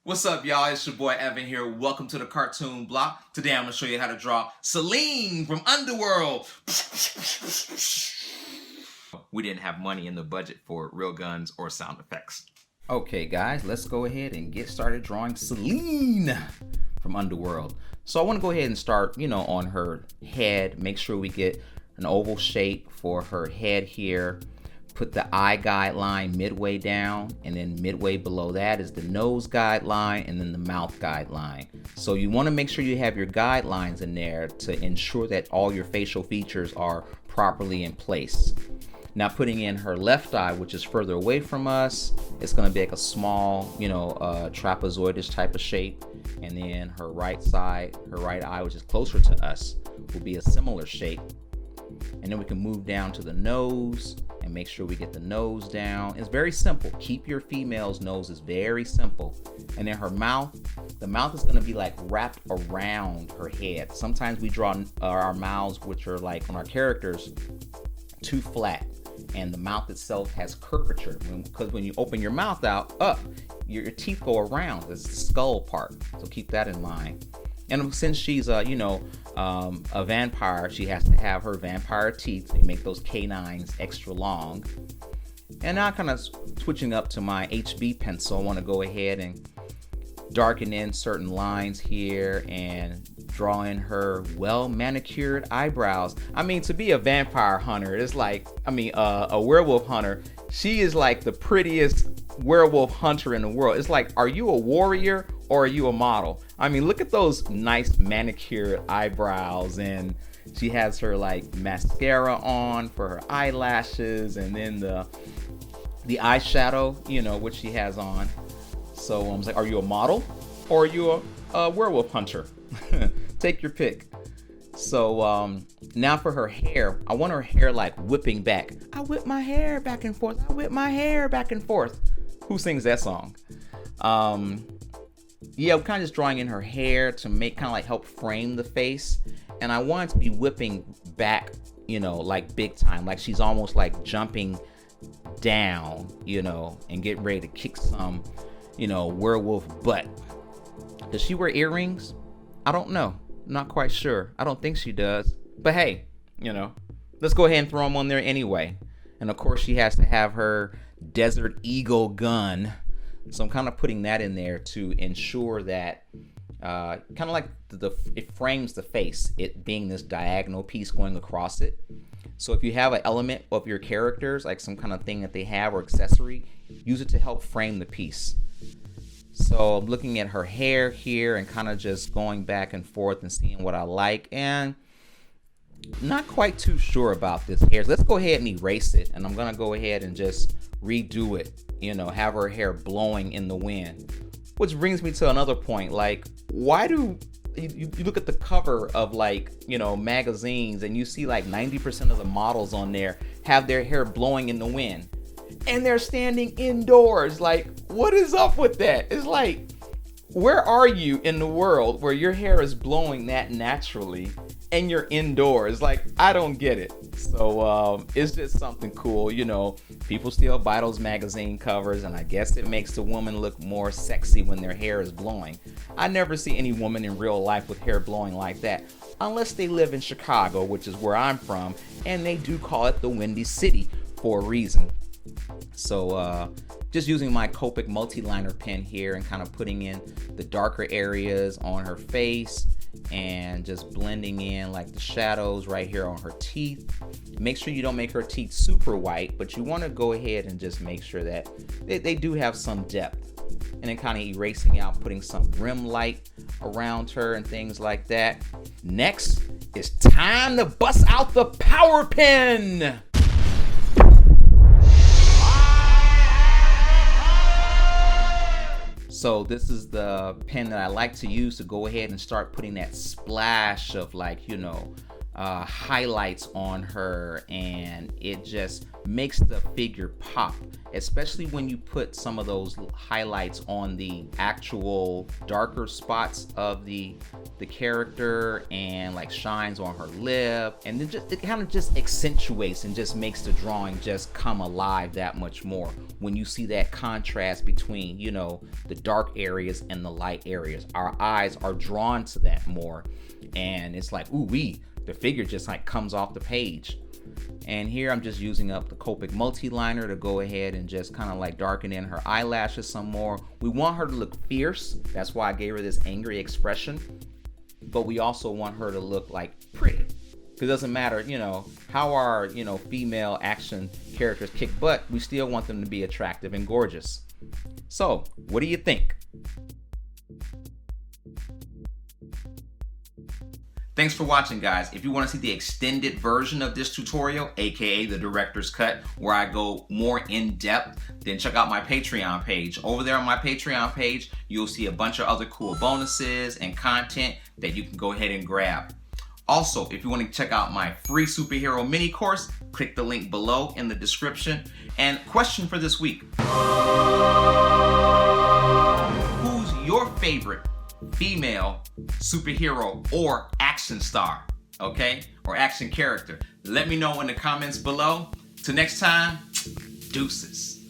What's up, y'all? It's your boy Evan here. Welcome to the cartoon block. Today I'm going to show you how to draw Selene from Underworld. We didn't have money in the budget for real guns or sound effects. Okay, guys, let's go ahead and get started drawing Selene from Underworld. So I want to go ahead and start, on her head. Make sure we get an oval shape for her head here. Put the eye guideline midway down, and then midway below that is the nose guideline and then the mouth guideline. So you want to make sure you have your guidelines in there to ensure that all your facial features are properly in place. Now putting in her left eye, which is further away from us, it's going to be like a small, trapezoidish type of shape. And then her right side, her right eye, which is closer to us, will be a similar shape. And then we can move down to the nose and make sure we get the nose down. It's very simple. Keep your female's nose is very simple. And then her mouth, the mouth is going to be like wrapped around her head. Sometimes we draw our mouths, which are like on our characters, too flat. And the mouth itself has curvature. Because when you open your mouth out, your teeth go around. It's the skull part. So keep that in mind. And since she's a vampire, she has to have her vampire teeth. They make those canines extra long. And now kind of switching up to my HB pencil, I want to go ahead and darken in certain lines here and draw in her well manicured eyebrows. I mean, to be a vampire hunter, it's like, a werewolf hunter, she is like the prettiest werewolf hunter in the world. It's like, are you a warrior or are you a model? I mean, look at those nice manicured eyebrows, and she has her like mascara on for her eyelashes, and then the eyeshadow, which she has on. So I was like, are you a model or are you a werewolf hunter? Take your pick. So now for her hair, I want her hair like whipping back. I whip my hair back and forth. I whip my hair back and forth. Who sings that song? Yeah, I'm kind of just drawing in her hair to make kind of like help frame the face. And I want it to be whipping back, like big time. Like she's almost like jumping down, and getting ready to kick some, werewolf butt. Does she wear earrings? I don't know. Not quite sure. I don't think she does. But hey, let's go ahead and throw them on there anyway. And of course she has to have her Desert Eagle gun. So I'm kind of putting that in there to ensure that kind of like it frames the face, it being this diagonal piece going across it. So if you have an element of your characters, like some kind of thing that they have or accessory, use it to help frame the piece. So I'm looking at her hair here and kind of just going back and forth and seeing what I like, and not quite too sure about this hair. Let's go ahead and erase it, and I'm gonna go ahead and just redo it, have her hair blowing in the wind. Which brings me to another point, like, why do you look at the cover of magazines and you see like 90% of the models on there have their hair blowing in the wind, and they're standing indoors? Like, what is up with that? It's like, where are you in the world where your hair is blowing that naturally and you're indoors? Like, I don't get it. So it's just something cool. People still buy those magazine covers, and I guess it makes the woman look more sexy when their hair is blowing. I never see any woman in real life with hair blowing like that, unless they live in Chicago, which is where I'm from, and they do call it the Windy City for a reason. So just using my Copic multi-liner pen here and kind of putting in the darker areas on her face and just blending in like the shadows right here on her teeth. Make sure you don't make her teeth super white, but you want to go ahead and just make sure that they do have some depth. And then kind of erasing out, putting some rim light around her and things like that. Next, it's time to bust out the power pen. So this is the pen that I like to use to go ahead and start putting that splash of highlights on her, and it just makes the figure pop, especially when you put some of those highlights on the actual darker spots of the character, and like shines on her lip, and then just it kind of just accentuates and just makes the drawing just come alive that much more when you see that contrast between, you know, the dark areas and the light areas. Our eyes are drawn to that more, and it's like, ooh wee, the figure just like comes off the page. And here I'm just using up the Copic multi-liner to go ahead and just kind of like darken in her eyelashes some more. We want her to look fierce, that's why I gave her this angry expression, but we also want her to look like pretty. Because it doesn't matter, you know, how our, you know, female action characters kick butt, we still want them to be attractive and gorgeous. So, what do you think? Thanks for watching, guys. If you want to see the extended version of this tutorial, aka the director's cut, where I go more in depth, then check out my Patreon page. Over there on my Patreon page, you'll see a bunch of other cool bonuses and content that you can go ahead and grab. Also, if you want to check out my free superhero mini course, click the link below in the description. And question for this week: who's your favorite female superhero or action star, okay, or action character? Let me know in the comments below. Till next time, deuces.